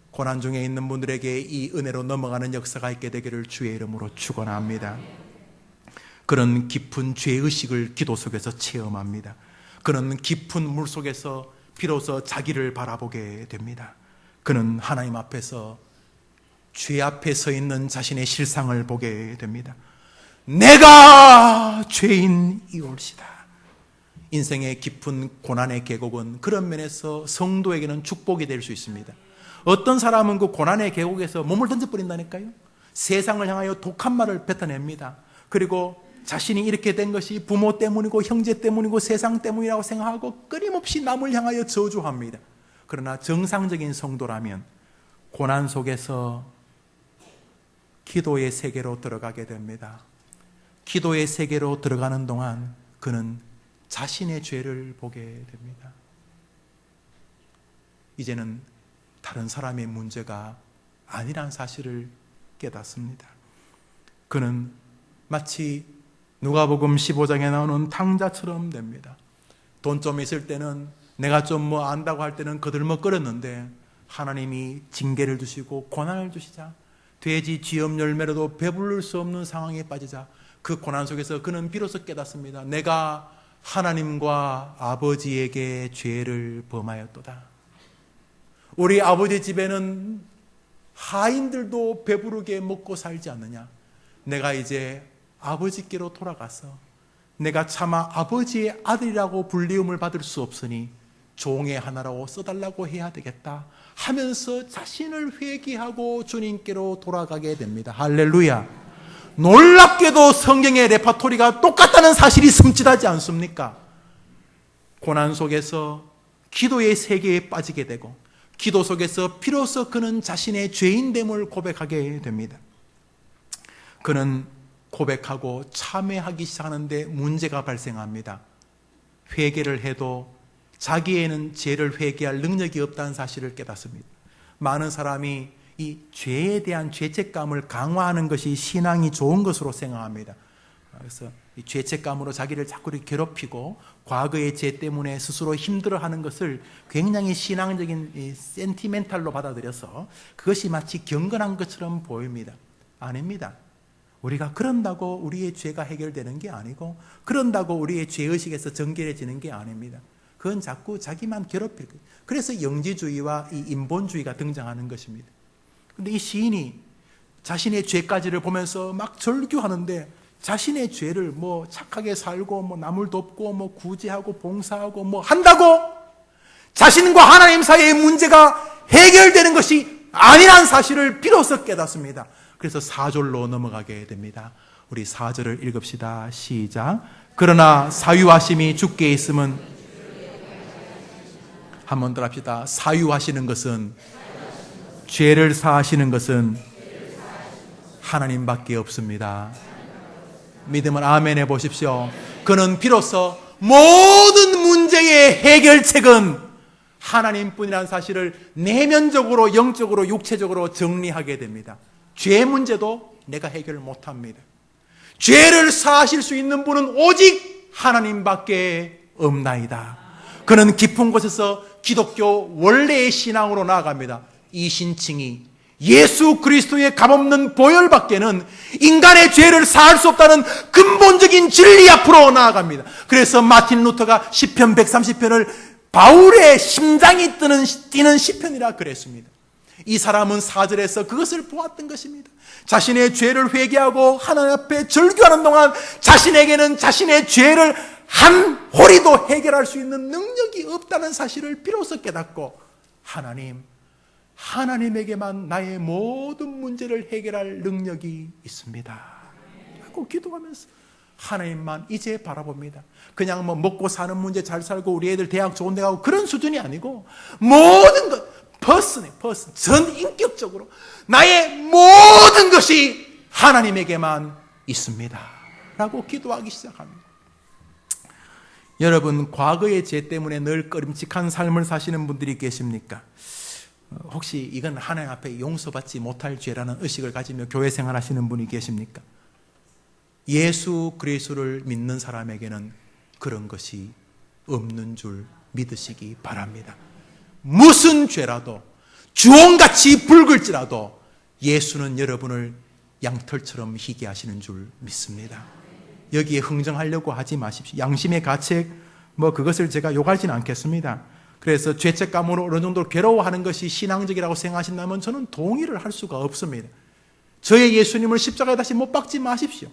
고난 중에 있는 분들에게 이 은혜로 넘어가는 역사가 있게 되기를 주의 이름으로 축원합니다. 그런 깊은 죄의식을 기도 속에서 체험합니다. 그런 깊은 물 속에서 비로소 자기를 바라보게 됩니다. 그는 하나님 앞에서 죄 앞에 서 있는 자신의 실상을 보게 됩니다. 내가 죄인이올시다. 인생의 깊은 고난의 계곡은 그런 면에서 성도에게는 축복이 될 수 있습니다. 어떤 사람은 그 고난의 계곡에서 몸을 던져버린다니까요. 세상을 향하여 독한 말을 뱉어냅니다. 그리고 자신이 이렇게 된 것이 부모 때문이고 형제 때문이고 세상 때문이라고 생각하고 끊임없이 남을 향하여 저주합니다. 그러나 정상적인 성도라면 고난 속에서 기도의 세계로 들어가게 됩니다. 기도의 세계로 들어가는 동안 그는 자신의 죄를 보게 됩니다. 이제는 다른 사람의 문제가 아니란 사실을 깨닫습니다. 그는 마치 누가복음 15장에 나오는 탕자처럼 됩니다. 돈 좀 있을 때는 내가 좀 뭐 안다고 할 때는 거들먹거렸는데 하나님이 징계를 주시고 고난을 주시자 돼지 쥐염 열매로도 배부를 수 없는 상황에 빠지자 그 고난 속에서 그는 비로소 깨닫습니다. 내가 하나님과 아버지에게 죄를 범하였도다. 우리 아버지 집에는 하인들도 배부르게 먹고 살지 않느냐. 내가 이제 아버지께로 돌아가서 내가 차마 아버지의 아들이라고 불리움을 받을 수 없으니 종의 하나라고 써달라고 해야 되겠다 하면서 자신을 회개하고 주님께로 돌아가게 됩니다. 할렐루야. 놀랍게도 성경의 레파토리가 똑같다는 사실이 섬찟하지 않습니까? 고난 속에서 기도의 세계에 빠지게 되고 기도 속에서 비로소 그는 자신의 죄인됨을 고백하게 됩니다. 그는 고백하고 참회하기 시작하는데 문제가 발생합니다. 회개를 해도 자기에는 죄를 회개할 능력이 없다는 사실을 깨닫습니다. 많은 사람이 이 죄에 대한 죄책감을 강화하는 것이 신앙이 좋은 것으로 생각합니다. 그래서 이 죄책감으로 자기를 자꾸 괴롭히고 과거의 죄 때문에 스스로 힘들어하는 것을 굉장히 신앙적인 센티멘탈로 받아들여서 그것이 마치 경건한 것처럼 보입니다. 아닙니다. 우리가 그런다고 우리의 죄가 해결되는 게 아니고 그런다고 우리의 죄의식에서 정결해지는 게 아닙니다. 그건 자꾸 자기만 괴롭힐 거예요. 그래서 영지주의와 이 인본주의가 등장하는 것입니다. 그런데 이 시인이 자신의 죄까지를 보면서 막 절규하는데 자신의 죄를 뭐 착하게 살고 뭐 남을 돕고 뭐 구제하고 봉사하고 뭐 한다고 자신과 하나님 사이의 문제가 해결되는 것이 아니란 사실을 비로소 깨닫습니다. 그래서 4절로 넘어가게 됩니다. 우리 4절을 읽읍시다. 시작. 그러나 사유하심이 주께 있음은 한 번 더 합시다. 사유하시는 것은 죄를 사하시는 것은 하나님밖에 없습니다. 믿으면 아멘 해보십시오. 그는 비로소 모든 문제의 해결책은 하나님뿐이라는 사실을 내면적으로 영적으로 육체적으로 정리하게 됩니다. 죄 문제도 내가 해결 못합니다. 죄를 사하실 수 있는 분은 오직 하나님밖에 없나이다. 그는 깊은 곳에서 기독교 원래의 신앙으로 나아갑니다. 이 신칭이 예수 그리스도의 값없는 보혈밖에는 인간의 죄를 사할 수 없다는 근본적인 진리 앞으로 나아갑니다. 그래서 마틴 루터가 시편 130편을 바울의 심장이 뛰는 시편이라 그랬습니다. 이 사람은 4절에서 그것을 보았던 것입니다. 자신의 죄를 회개하고 하나님 앞에 절규하는 동안 자신에게는 자신의 죄를 한 호리도 해결할 수 있는 능력이 없다는 사실을 비로소 깨닫고 하나님에게만 나의 모든 문제를 해결할 능력이 있습니다. 하고 기도하면서 하나님만 이제 바라봅니다. 그냥 뭐 먹고 사는 문제 잘 살고 우리 애들 대학 좋은 데 가고 그런 수준이 아니고 모든 것 전 인격적으로 나의 모든 것이 하나님에게만 있습니다. 라고 기도하기 시작합니다. 여러분, 과거의 죄 때문에 늘 꺼림칙한 삶을 사시는 분들이 계십니까? 혹시 이건 하나님 앞에 용서받지 못할 죄라는 의식을 가지며 교회 생활하시는 분이 계십니까? 예수 그리스도를 믿는 사람에게는 그런 것이 없는 줄 믿으시기 바랍니다. 무슨 죄라도 주홍같이 붉을지라도 예수는 여러분을 양털처럼 희게 하시는 줄 믿습니다. 여기에 흥정하려고 하지 마십시오. 양심의 가책 그것을 제가 욕하지는 않겠습니다. 그래서 죄책감으로 어느 정도 괴로워하는 것이 신앙적이라고 생각하신다면 저는 동의를 할 수가 없습니다. 저의 예수님을 십자가에 다시 못 박지 마십시오.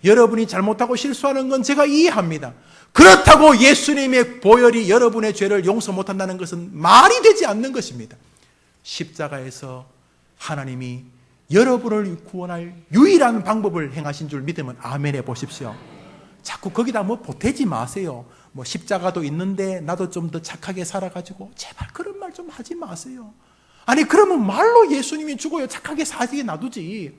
여러분이 잘못하고 실수하는 건 제가 이해합니다. 그렇다고 예수님의 보혈이 여러분의 죄를 용서 못한다는 것은 말이 되지 않는 것입니다. 십자가에서 하나님이 여러분을 구원할 유일한 방법을 행하신 줄 믿으면 아멘 해보십시오. 자꾸 거기다 보태지 마세요. 십자가도 있는데 나도 좀 더 착하게 살아가지고 제발 그런 말 좀 하지 마세요. 아니 그러면 말로 예수님이 죽어요 착하게 사시게 놔두지.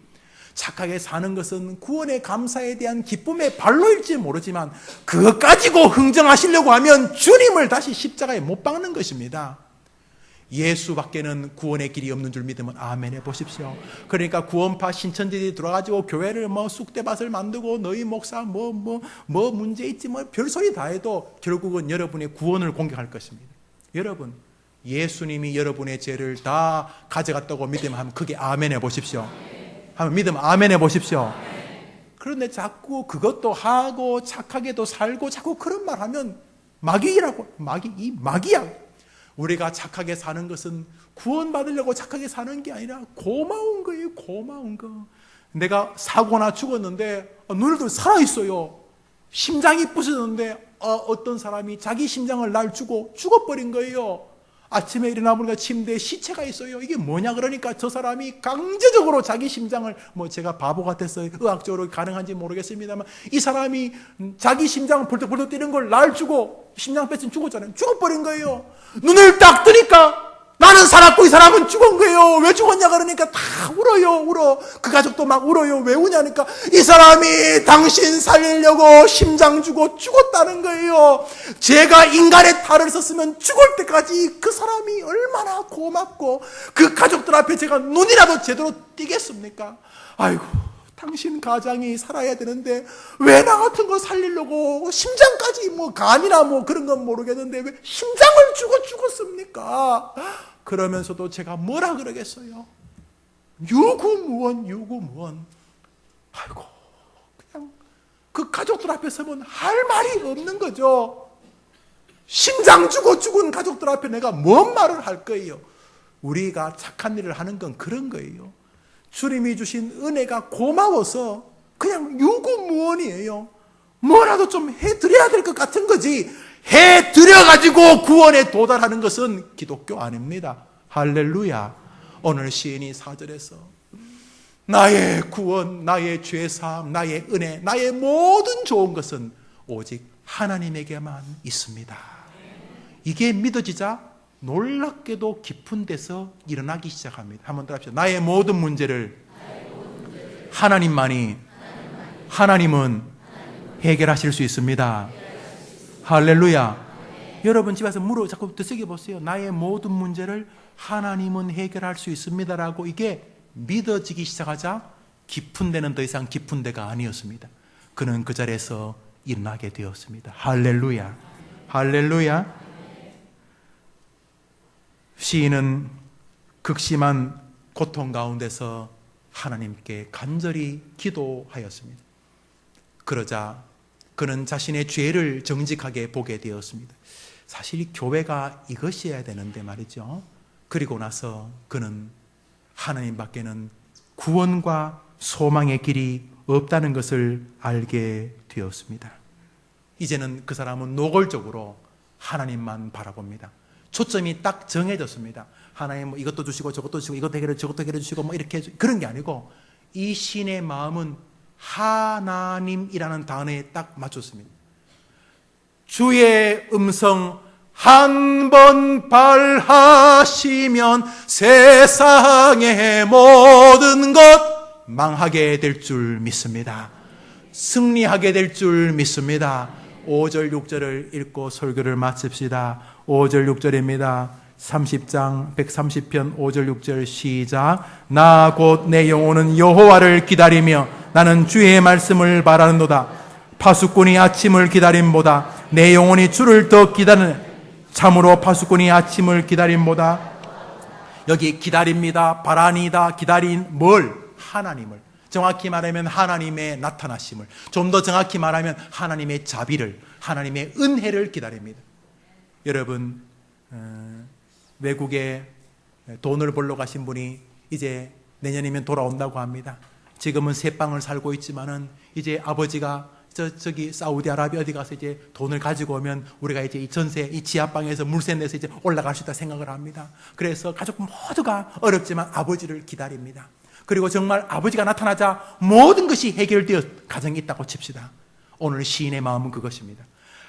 착하게 사는 것은 구원의 감사에 대한 기쁨의 발로일지 모르지만 그것 가지고 흥정하시려고 하면 주님을 다시 십자가에 못 박는 것입니다. 예수밖에는 구원의 길이 없는 줄 믿으면 아멘 해보십시오. 그러니까 구원파 신천지들이 들어가지고 교회를 쑥대밭을 만들고 너희 목사 뭐 문제 있지 별소리 다 해도 결국은 여러분의 구원을 공격할 것입니다. 여러분, 예수님이 여러분의 죄를 다 가져갔다고 믿으면 하면 그게 아멘 해보십시오. 한번 믿으면 아멘 해보십시오. 그런데 자꾸 그것도 하고 착하게도 살고 자꾸 그런 말 하면 마귀라고, 마귀야. 우리가 착하게 사는 것은 구원받으려고 착하게 사는 게 아니라 고마운 거예요. 고마운 거. 내가 사고나 죽었는데 너희들 살아있어요. 심장이 부서졌는데 어떤 사람이 자기 심장을 날 주고 죽어버린 거예요. 아침에 일어나 보니까 침대에 시체가 있어요. 이게 뭐냐 그러니까 저 사람이 강제적으로 자기 심장을, 제가 바보 같았어요. 의학적으로 가능한지 모르겠습니다만 이 사람이 자기 심장을 벌떡벌떡 뛰는 걸 날 주고 심장 뺐으면 죽었잖아요. 죽어버린 거예요. 눈을 딱 뜨니까 나는 살았고 이 사람은 죽은 거예요. 왜 죽었냐 그러니까 다 울어. 그 가족도 막 울어요. 왜 우냐니까 이 사람이 당신 살리려고 심장 주고 죽었다는 거예요. 제가 인간의 탈을 썼으면 죽을 때까지 그 사람이 얼마나 고맙고 그 가족들 앞에 제가 눈이라도 제대로 띄겠습니까? 아이고, 당신 가장이 살아야 되는데 왜 나 같은 거 살리려고 심장까지 간이나 그런 건 모르겠는데 왜 심장을 주고 죽었습니까? 그러면서도 제가 뭐라 그러겠어요? 유구무원. 아이고, 그냥 그 가족들 앞에 서면 할 말이 없는 거죠. 심장 주고 죽은 가족들 앞에 내가 뭔 말을 할 거예요? 우리가 착한 일을 하는 건 그런 거예요. 주님이 주신 은혜가 고마워서 그냥 유구무원이에요. 뭐라도 좀 해드려야 될 것 같은 거지. 해드려가지고 구원에 도달하는 것은 기독교 아닙니다. 할렐루야. 오늘 시인이 4절에서 나의 구원, 나의 죄사함, 나의 은혜, 나의 모든 좋은 것은 오직 하나님에게만 있습니다. 이게 믿어지자 놀랍게도 깊은 데서 일어나기 시작합니다. 한번 더 합시다. 나의 모든 문제를 하나님은 해결하실 수 있습니다. 할렐루야. 여러분 집에서 자꾸 되새겨 보세요. 나의 모든 문제를 하나님은 해결할 수 있습니다라고 이게 믿어지기 시작하자 깊은 데는 더 이상 깊은 데가 아니었습니다. 그는 그 자리에서 일어나게 되었습니다. 할렐루야. 할렐루야. 시인은 극심한 고통 가운데서 하나님께 간절히 기도하였습니다. 그러자 그는 자신의 죄를 정직하게 보게 되었습니다. 사실 교회가 이것이어야 되는데 말이죠. 그리고 나서 그는 하나님 밖에는 구원과 소망의 길이 없다는 것을 알게 되었습니다. 이제는 그 사람은 노골적으로 하나님만 바라봅니다. 초점이 딱 정해졌습니다. 하나님 이것도 주시고 저것도 주시고 이것도 해결해 저것도 해결해 주시고 이렇게 그런 게 아니고 이 시인의 마음은 하나님이라는 단어에 딱 맞췄습니다. 주의 음성 한 번 발하시면 세상의 모든 것 망하게 될 줄 믿습니다. 승리하게 될 줄 믿습니다. 5절 6절을 읽고 설교를 마칩시다. 5절 6절입니다. 30장 130편 5절 6절 시작. 나 곧 내 영혼은 여호와를 기다리며 나는 주의 말씀을 바라는도다. 파수꾼이 아침을 기다림보다 내 영혼이 주를 더 기다리는 참으로 파수꾼이 아침을 기다림보다. 여기 기다립니다. 바라니다. 기다린 뭘? 하나님을. 정확히 말하면 하나님의 나타나심을, 좀 더 정확히 말하면 하나님의 자비를, 하나님의 은혜를 기다립니다. 여러분, 외국에 돈을 벌러 가신 분이 이제 내년이면 돌아온다고 합니다. 지금은 새 방을 살고 있지만은 이제 아버지가 저기 사우디아라비아 어디 가서 이제 돈을 가지고 오면 우리가 이제 이 전세, 이 지하방에서 물세 내서 이제 올라갈 수 있다 생각을 합니다. 그래서 가족 모두가 어렵지만 아버지를 기다립니다. 그리고 정말 아버지가 나타나자 모든 것이 해결되어 가정이 있다고 칩시다. 오늘 시인의 마음은 그것입니다.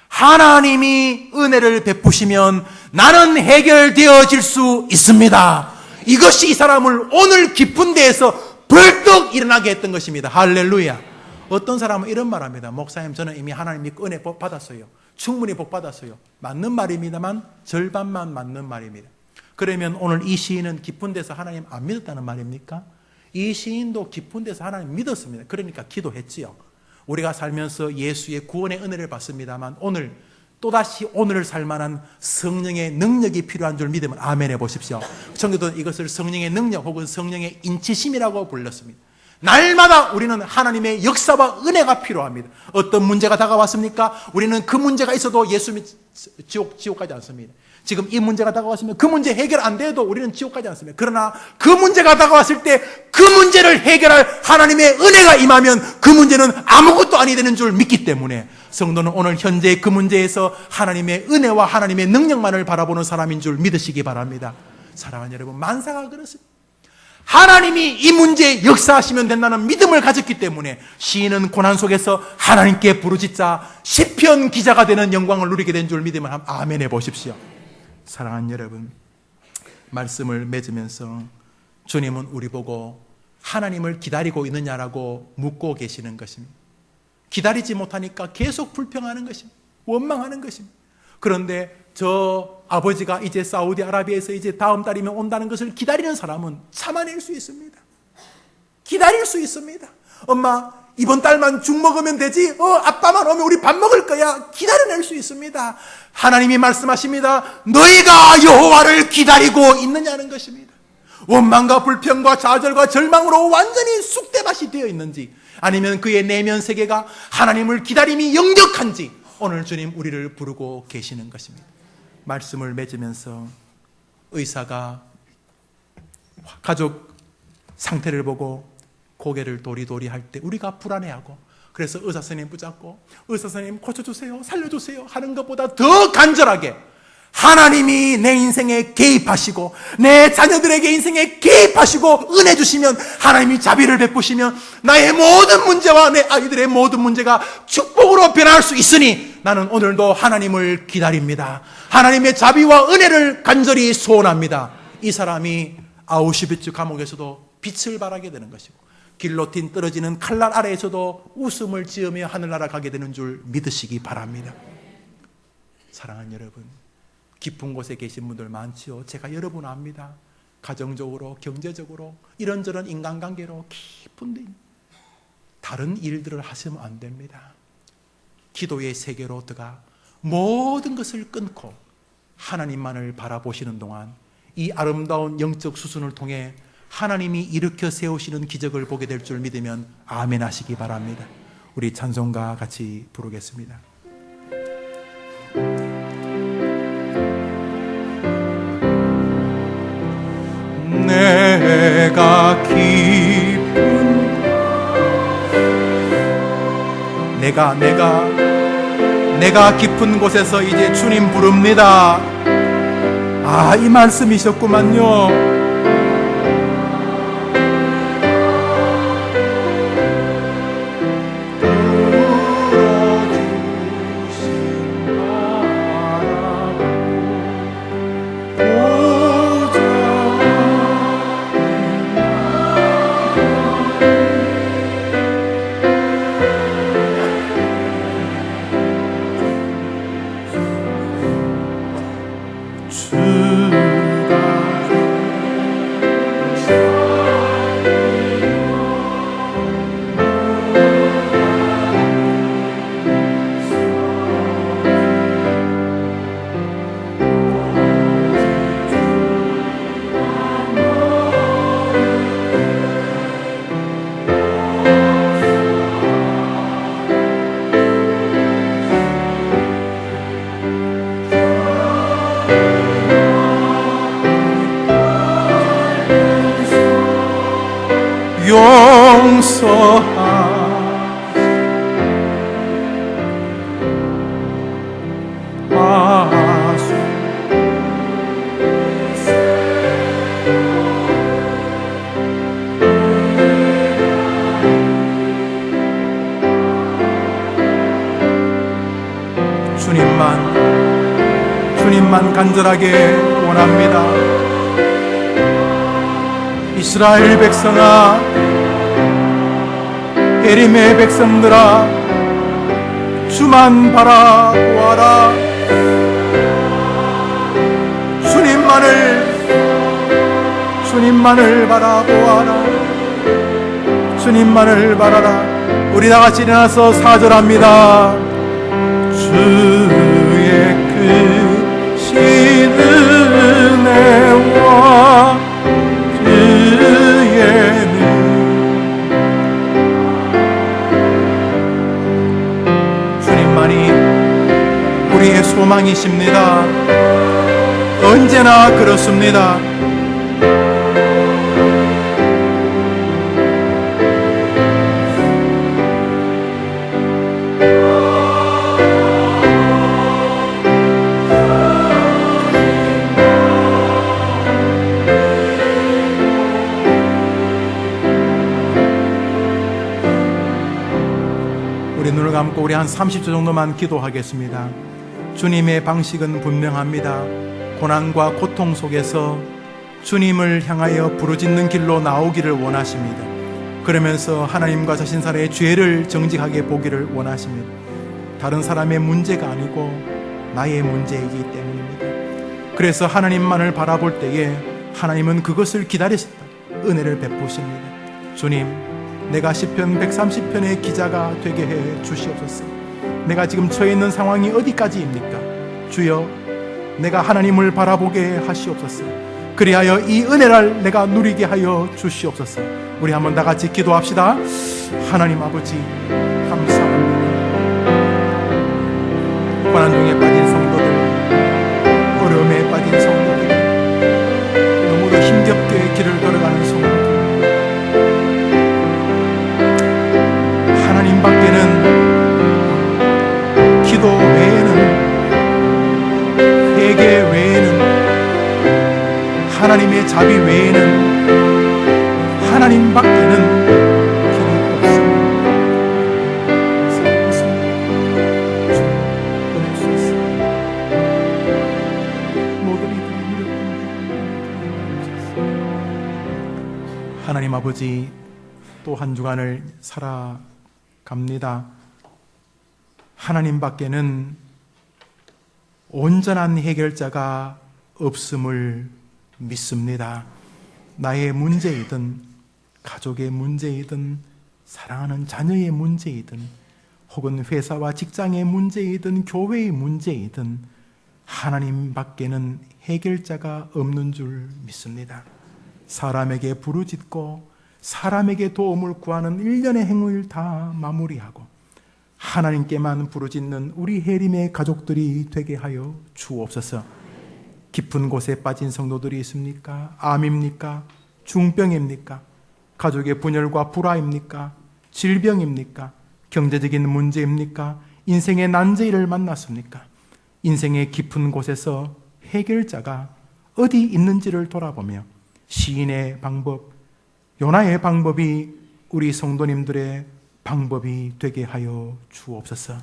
하나님이 은혜를 베푸시면 나는 해결되어질 수 있습니다. 이것이 이 사람을 오늘 깊은 데에서 벌떡 일어나게 했던 것입니다. 할렐루야. 어떤 사람은 이런 말합니다. 목사님, 저는 이미 하나님 믿고 은혜 복 받았어요. 충분히 복 받았어요. 맞는 말입니다만 절반만 맞는 말입니다. 그러면 오늘 이 시인은 깊은 데서 하나님 안 믿었다는 말입니까? 이 시인도 깊은 데서 하나님 믿었습니다. 그러니까 기도했지요. 우리가 살면서 예수의 구원의 은혜를 받습니다만 오늘 또다시 오늘을 살만한 성령의 능력이 필요한 줄 믿으면 아멘 해보십시오. 청교도는 이것을 성령의 능력 혹은 성령의 인치심이라고 불렀습니다. 날마다 우리는 하나님의 역사와 은혜가 필요합니다. 어떤 문제가 다가왔습니까? 우리는 그 문제가 있어도 예수 지옥 가지 않습니다. 지금 이 문제가 다가왔으면 그 문제 해결 안 돼도 우리는 지옥 가지 않습니다. 그러나 그 문제가 다가왔을 때 그 문제를 해결할 하나님의 은혜가 임하면 그 문제는 아무것도 아니 되는 줄 믿기 때문에 성도는 오늘 현재 그 문제에서 하나님의 은혜와 하나님의 능력만을 바라보는 사람인 줄 믿으시기 바랍니다. 사랑하는 여러분, 만사가 그렇습니다. 하나님이 이 문제에 역사하시면 된다는 믿음을 가졌기 때문에 시인은 고난 속에서 하나님께 부르짖자 시편 기자가 되는 영광을 누리게 된 줄 믿으면 아멘 해보십시오. 사랑하는 여러분, 말씀을 맺으면서 주님은 우리 보고 하나님을 기다리고 있느냐라고 묻고 계시는 것입니다. 기다리지 못하니까 계속 불평하는 것입니다. 원망하는 것입니다. 그런데 저 아버지가 이제 사우디아라비아에서 이제 다음 달이면 온다는 것을 기다리는 사람은 참아낼 수 있습니다. 기다릴 수 있습니다. 엄마, 이번 달만 죽 먹으면 되지? 아빠만 오면 우리 밥 먹을 거야. 기다려낼 수 있습니다. 하나님이 말씀하십니다. 너희가 여호와를 기다리고 있느냐는 것입니다. 원망과 불평과 좌절과 절망으로 완전히 쑥대밭이 되어 있는지, 아니면 그의 내면 세계가 하나님을 기다림이 역력한지 오늘 주님 우리를 부르고 계시는 것입니다. 말씀을 맺으면서 의사가 가족 상태를 보고 고개를 도리도리 할 때 우리가 불안해하고, 그래서 의사 선생님 붙잡고 의사 선생님 고쳐주세요, 살려주세요 하는 것보다 더 간절하게 하나님이 내 인생에 개입하시고 내 자녀들에게 인생에 개입하시고 은혜 주시면, 하나님이 자비를 베푸시면 나의 모든 문제와 내 아이들의 모든 문제가 축복으로 변할 수 있으니 나는 오늘도 하나님을 기다립니다. 하나님의 자비와 은혜를 간절히 소원합니다. 이 사람이 아우슈비츠 감옥에서도 빛을 발하게 되는 것이고 길로틴 떨어지는 칼날 아래에서도 웃음을 지으며 하늘나라 가게 되는 줄 믿으시기 바랍니다. 사랑하는 여러분, 깊은 곳에 계신 분들 많지요. 제가 여러분 압니다. 가정적으로, 경제적으로, 이런저런 인간관계로 깊은 데 다른 일들을 하시면 안 됩니다. 기도의 세계로 들어가 모든 것을 끊고 하나님만을 바라보시는 동안 이 아름다운 영적 수순을 통해 하나님이 일으켜 세우시는 기적을 보게 될 줄 믿으면 아멘 하시기 바랍니다. 우리 찬송가 같이 부르겠습니다. 내가 깊은 내가 깊은 곳에서 이제 주님 부릅니다. 아, 이 말씀이셨구만요. 주님만 간절하게 원합니다. 이스라엘 백성아, 예림의 백성들아, 주만 바라보아라. 주님만을 바라보아라. 주님만을 바라라. 우리 다같이 일어나서 사절합니다. 주의 크신 은혜와 주의 주님만이 우리의 소망이십니다. 언제나 그렇습니다. 우리 눈을 감고 우리 한 30초 정도만 기도하겠습니다. 주님의 방식은 분명합니다. 고난과 고통 속에서 주님을 향하여 부르짖는 길로 나오기를 원하십니다. 그러면서 하나님과 자신 사이의 죄를 정직하게 보기를 원하십니다. 다른 사람의 문제가 아니고 나의 문제이기 때문입니다. 그래서 하나님만을 바라볼 때에 하나님은 그것을 기다리셨다. 은혜를 베푸십니다. 주님, 내가 시편 130편의 기자가 되게 해 주시옵소서. 내가 지금 처해 있는 상황이 어디까지입니까? 주여, 내가 하나님을 바라보게 하시옵소서. 그리하여 이 은혜를 내가 누리게 하여 주시옵소서. 우리 한번 다 같이 기도합시다. 하나님 아버지, 감사합니다. 고난 중에 빠진 성도들, 어려움에 빠진 성도들, 너무도 힘겹게 길을 걸어가는 성도들, 하나님 밖에는 기도 외에는, 회개 외에는, 하나님의 자비 외에는, 하나님 밖에는 길이 없습니다. 하나님 아버지, 또 한 주간을 살아갑니다. 하나님 밖에는 온전한 해결자가 없음을 믿습니다. 나의 문제이든, 가족의 문제이든, 사랑하는 자녀의 문제이든, 혹은 회사와 직장의 문제이든, 교회의 문제이든, 하나님 밖에는 해결자가 없는 줄 믿습니다. 사람에게 부르짖고 사람에게 도움을 구하는 일련의 행위를 다 마무리하고 하나님께만 부르짖는 우리 해림의 가족들이 되게 하여 주옵소서. 깊은 곳에 빠진 성도들이 있습니까? 암입니까? 중병입니까? 가족의 분열과 불화입니까? 질병입니까? 경제적인 문제입니까? 인생의 난제를 만났습니까? 인생의 깊은 곳에서 해결자가 어디 있는지를 돌아보며 시인의 방법, 요나의 방법이 우리 성도님들의 방법이 되게 하여 주옵소서.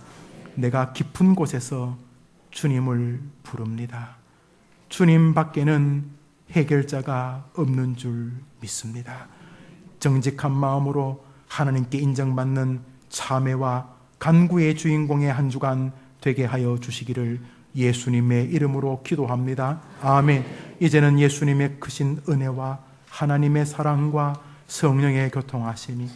내가 깊은 곳에서 주님을 부릅니다. 주님 밖에는 해결자가 없는 줄 믿습니다. 정직한 마음으로 하나님께 인정받는 참회와 간구의 주인공의 한 주간 되게 하여 주시기를 예수님의 이름으로 기도합니다. 아멘. 이제는 예수님의 크신 은혜와 하나님의 사랑과 성령의 교통하심이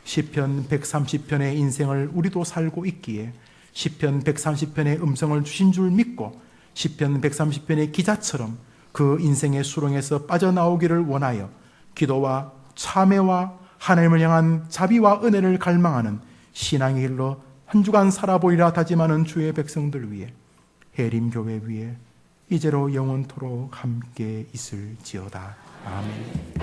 시편 130편의 인생을 우리도 살고 있기에 시편 130편의 음성을 주신 줄 믿고 시편 130편의 기자처럼 그 인생의 수렁에서 빠져나오기를 원하여 기도와 참회와 하나님을 향한 자비와 은혜를 갈망하는 신앙의 길로 한 주간 살아보리라 다짐하는 주의 백성들 위해 해림교회 위에 이제로 영원토록 함께 있을지어다. 아멘.